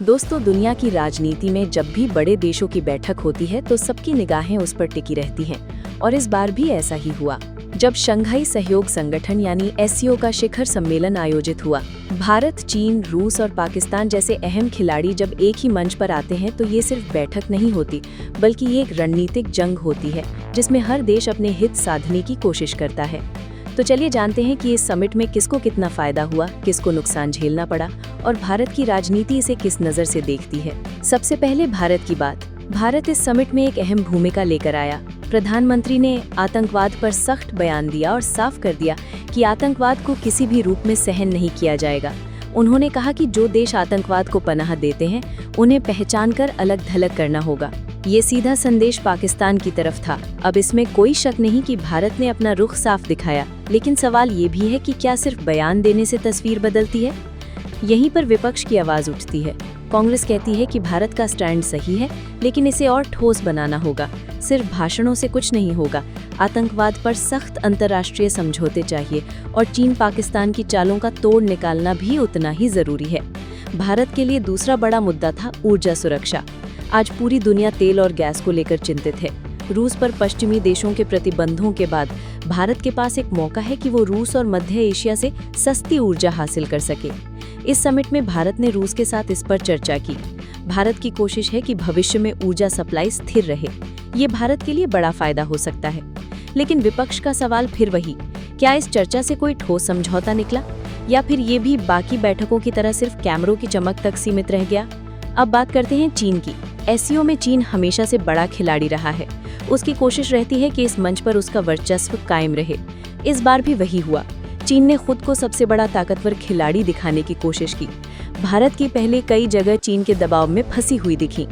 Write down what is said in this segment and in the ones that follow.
दोस्तों, दुनिया की राजनीति में जब भी बड़े देशों की बैठक होती है तो सबकी निगाहें उस पर टिकी रहती हैं और इस बार भी ऐसा ही हुआ। जब शंघाई सहयोग संगठन यानी एससीओ का शिखर सम्मेलन आयोजित हुआ, भारत, चीन, रूस और पाकिस्तान जैसे अहम खिलाड़ी जब एक ही मंच पर आते हैं तो ये सिर्फ बैठक नहीं होती, बल्कि ये एक रणनीतिक जंग होती है जिसमें हर देश अपने हित साधने की कोशिश करता है। तो चलिए जानते हैं कि इस समिट में किसको कितना फायदा हुआ, किसको नुकसान झेलना पड़ा और भारत की राजनीति इसे किस नज़र से देखती है। सबसे पहले भारत की बात। भारत इस समिट में एक अहम भूमिका लेकर आया। प्रधानमंत्री ने आतंकवाद पर सख्त बयान दिया और साफ कर दिया कि आतंकवाद को किसी भी रूप में सहन नहीं किया जाएगा। उन्होंने कहा कि जो देश आतंकवाद को पनाह देते हैं उन्हें पहचान कर अलग थलग करना होगा। ये सीधा संदेश पाकिस्तान की तरफ था। अब इसमें कोई शक नहीं कि भारत ने अपना रुख साफ दिखाया, लेकिन सवाल ये भी है कि क्या सिर्फ बयान देने से तस्वीर बदलती है? यहीं पर विपक्ष की आवाज उठती है। कांग्रेस कहती है कि भारत का स्टैंड सही है, लेकिन इसे और ठोस बनाना होगा। सिर्फ भाषणों से कुछ नहीं होगा। आतंकवाद पर सख्त अंतर्राष्ट्रीय समझौते चाहिए और चीन पाकिस्तान की चालों का तोड़ निकालना भी उतना ही जरूरी है। भारत के लिए दूसरा बड़ा मुद्दा था ऊर्जा सुरक्षा। आज पूरी दुनिया तेल और गैस को लेकर चिंतित है। रूस पर पश्चिमी देशों के प्रतिबंधों के बाद भारत के पास एक मौका है कि वो रूस और मध्य एशिया से सस्ती ऊर्जा हासिल कर सके। इस समिट में भारत ने रूस के साथ इस पर चर्चा की। भारत की कोशिश है कि भविष्य में ऊर्जा सप्लाई स्थिर रहे। ये भारत के लिए बड़ा फायदा हो सकता है। लेकिन विपक्ष का सवाल फिर वही, क्या इस चर्चा से कोई ठोस समझौता निकला या फिर ये भी बाकी बैठकों की तरह सिर्फ कैमरों की चमक तक सीमित रह गया? अब बात करते हैं चीन की। एससीओ में चीन हमेशा से बड़ा खिलाड़ी रहा है। उसकी कोशिश रहती है कि इस मंच पर उसका वर्चस्व कायम रहे। इस बार भी वही हुआ। चीन ने खुद को सबसे बड़ा ताकतवर खिलाड़ी दिखाने की कोशिश की। भारत की पहले कई जगह चीन के दबाव में फंसी हुई दिखी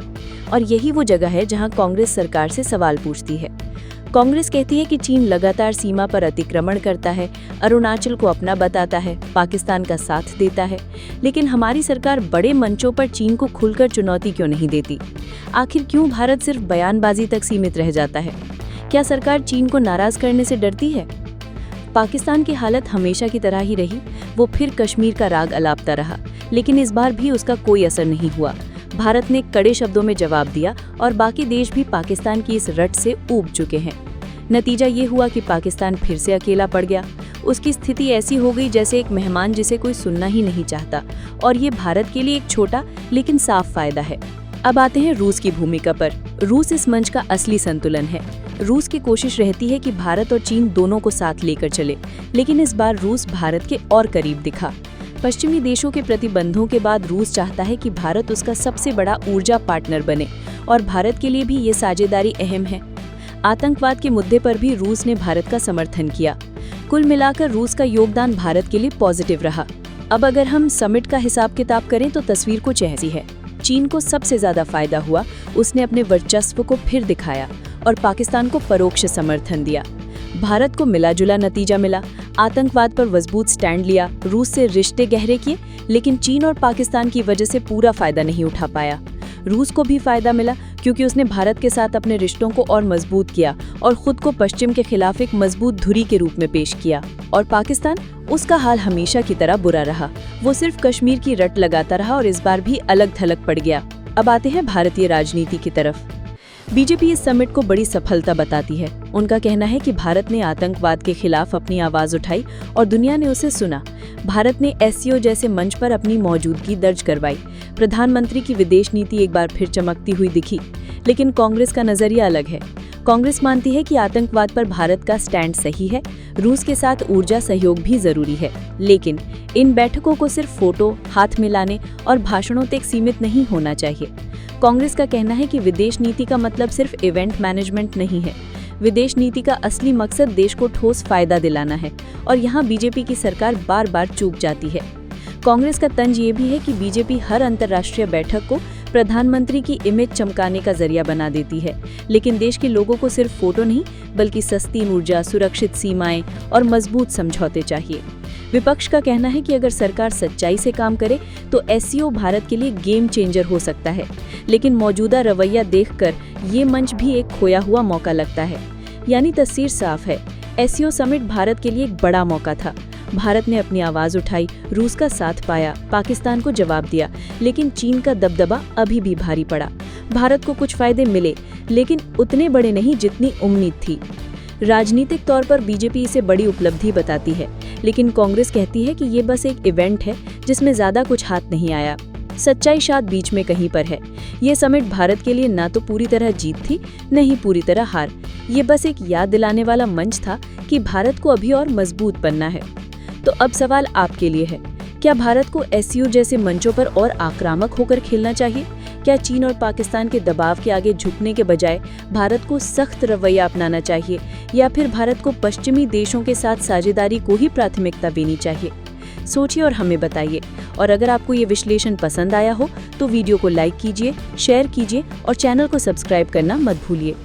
और यही वो जगह है जहां कांग्रेस सरकार से सवाल पूछती है। कांग्रेस कहती है कि चीन लगातार सीमा पर अतिक्रमण करता है, अरुणाचल को अपना बताता है, पाकिस्तान का साथ देता है, लेकिन हमारी सरकार बड़े मंचों पर चीन को खुलकर चुनौती क्यों नहीं देती? आखिर क्यों भारत सिर्फ बयानबाजी तक सीमित रह जाता है? क्या सरकार चीन को नाराज करने से डरती है? पाकिस्तान की हालत हमेशा की तरह ही रही। वो फिर कश्मीर का राग अलापता रहा, लेकिन इस बार भी उसका कोई असर नहीं हुआ। भारत ने कड़े शब्दों में जवाब दिया और बाकी देश भी पाकिस्तान की इस रट से ऊब चुके हैं। नतीजा ये हुआ कि पाकिस्तान फिर से अकेला पड़ गया। उसकी स्थिति ऐसी हो गई जैसे एक मेहमान जिसे कोई सुनना ही नहीं चाहता, और ये भारत के लिए एक छोटा लेकिन साफ फायदा है। अब आते हैं रूस की भूमिका पर। रूस इस मंच का असली संतुलन है। रूस की कोशिश रहती है कि भारत और चीन दोनों को साथ लेकर चले, लेकिन इस बार रूस भारत के और करीब दिखा। पश्चिमी देशों के प्रतिबंधों के बाद रूस चाहता है कि भारत उसका सबसे बड़ा ऊर्जा पार्टनर बने, और भारत के लिए भी ये साझेदारी अहम है। आतंकवाद के मुद्दे पर भी रूस ने भारत का समर्थन किया। कुल मिलाकर रूस का योगदान भारत के लिए पॉजिटिव रहा। अब अगर हम समिट का हिसाब किताब करें तो तस्वीर कुछ ऐसी है। चीन को सबसे ज्यादा फायदा हुआ। उसने अपने वर्चस्व को फिर दिखाया और पाकिस्तान को परोक्ष समर्थन दिया। भारत को मिला जुला नतीजा मिला। आतंकवाद पर मजबूत स्टैंड लिया, रूस से रिश्ते गहरे किए, लेकिन चीन और पाकिस्तान की वजह से पूरा फायदा नहीं उठा पाया। रूस को भी फायदा मिला क्योंकि उसने भारत के साथ अपने रिश्तों को और मजबूत किया और खुद को पश्चिम के खिलाफ एक मजबूत धुरी के रूप में पेश किया। और पाकिस्तान, उसका हाल हमेशा की तरह बुरा रहा। वो सिर्फ कश्मीर की रट लगाता रहा और इस बार भी अलग थलग पड़ गया। अब आते हैं भारतीय राजनीति की तरफ। बीजेपी इस समिट को बड़ी सफलता बताती है। उनका कहना है कि भारत ने आतंकवाद के खिलाफ अपनी आवाज उठाई और दुनिया ने उसे सुना। भारत ने एससीओ जैसे मंच पर अपनी मौजूदगी दर्ज करवाई। प्रधानमंत्री की विदेश नीति एक बार फिर चमकती हुई दिखी। लेकिन कांग्रेस का नजरिया अलग है। कांग्रेस मानती है कि आतंकवाद पर भारत का स्टैंड सही है। रूस के साथ ऊर्जा सहयोग भी जरूरी है, लेकिन इन बैठकों को सिर्फ फोटो, हाथ मिलाने और भाषणों तक सीमित नहीं होना चाहिए। कांग्रेस का कहना है कि विदेश नीति का मतलब सिर्फ इवेंट मैनेजमेंट नहीं है। विदेश नीति का असली मकसद देश को ठोस फायदा दिलाना है, और यहाँ बीजेपी की सरकार बार बार चूक जाती है। कांग्रेस का तंज ये भी है कि बीजेपी हर अंतर्राष्ट्रीय बैठक को प्रधानमंत्री की इमेज चमकाने का जरिया बना देती है, लेकिन देश के लोगों को सिर्फ फोटो नहीं बल्कि सस्ती ऊर्जा, सुरक्षित सीमाएं और मजबूत समझौते चाहिए। विपक्ष का कहना है कि अगर सरकार सच्चाई से काम करे तो एससीओ भारत के लिए गेम चेंजर हो सकता है, लेकिन मौजूदा रवैया देखकर ये मंच भी एक खोया हुआ मौका लगता है। यानी तस्वीर साफ है, एससीओ समिट भारत के लिए एक बड़ा मौका था। भारत ने अपनी आवाज उठाई, रूस का साथ पाया, पाकिस्तान को जवाब दिया, लेकिन चीन का दबदबा अभी भी भारी पड़ा। भारत को कुछ फायदे मिले, लेकिन उतने बड़े नहीं जितनी उम्मीद थी। राजनीतिक तौर पर बीजेपी इसे बड़ी उपलब्धि बताती है, लेकिन कांग्रेस कहती है कि ये बस एक इवेंट है जिसमें ज्यादा कुछ हाथ नहीं आया। सच्चाई शायद बीच में कहीं पर है। ये समिट भारत के लिए ना तो पूरी तरह जीत थी, न ही पूरी तरह हार। ये बस एक याद दिलाने वाला मंच था कि भारत को अभी और मजबूत बनना है। तो अब सवाल आपके लिए है, क्या भारत को एससीओ जैसे मंचों पर और आक्रामक होकर खेलना चाहिए? क्या चीन और पाकिस्तान के दबाव के आगे झुकने के बजाय भारत को सख्त रवैया अपनाना चाहिए, या फिर भारत को पश्चिमी देशों के साथ साझेदारी को ही प्राथमिकता देनी चाहिए? सोचिए और हमें बताइए। और अगर आपको ये विश्लेषण पसंद आया हो तो वीडियो को लाइक कीजिए, शेयर कीजिए और चैनल को सब्सक्राइब करना मत भूलिए।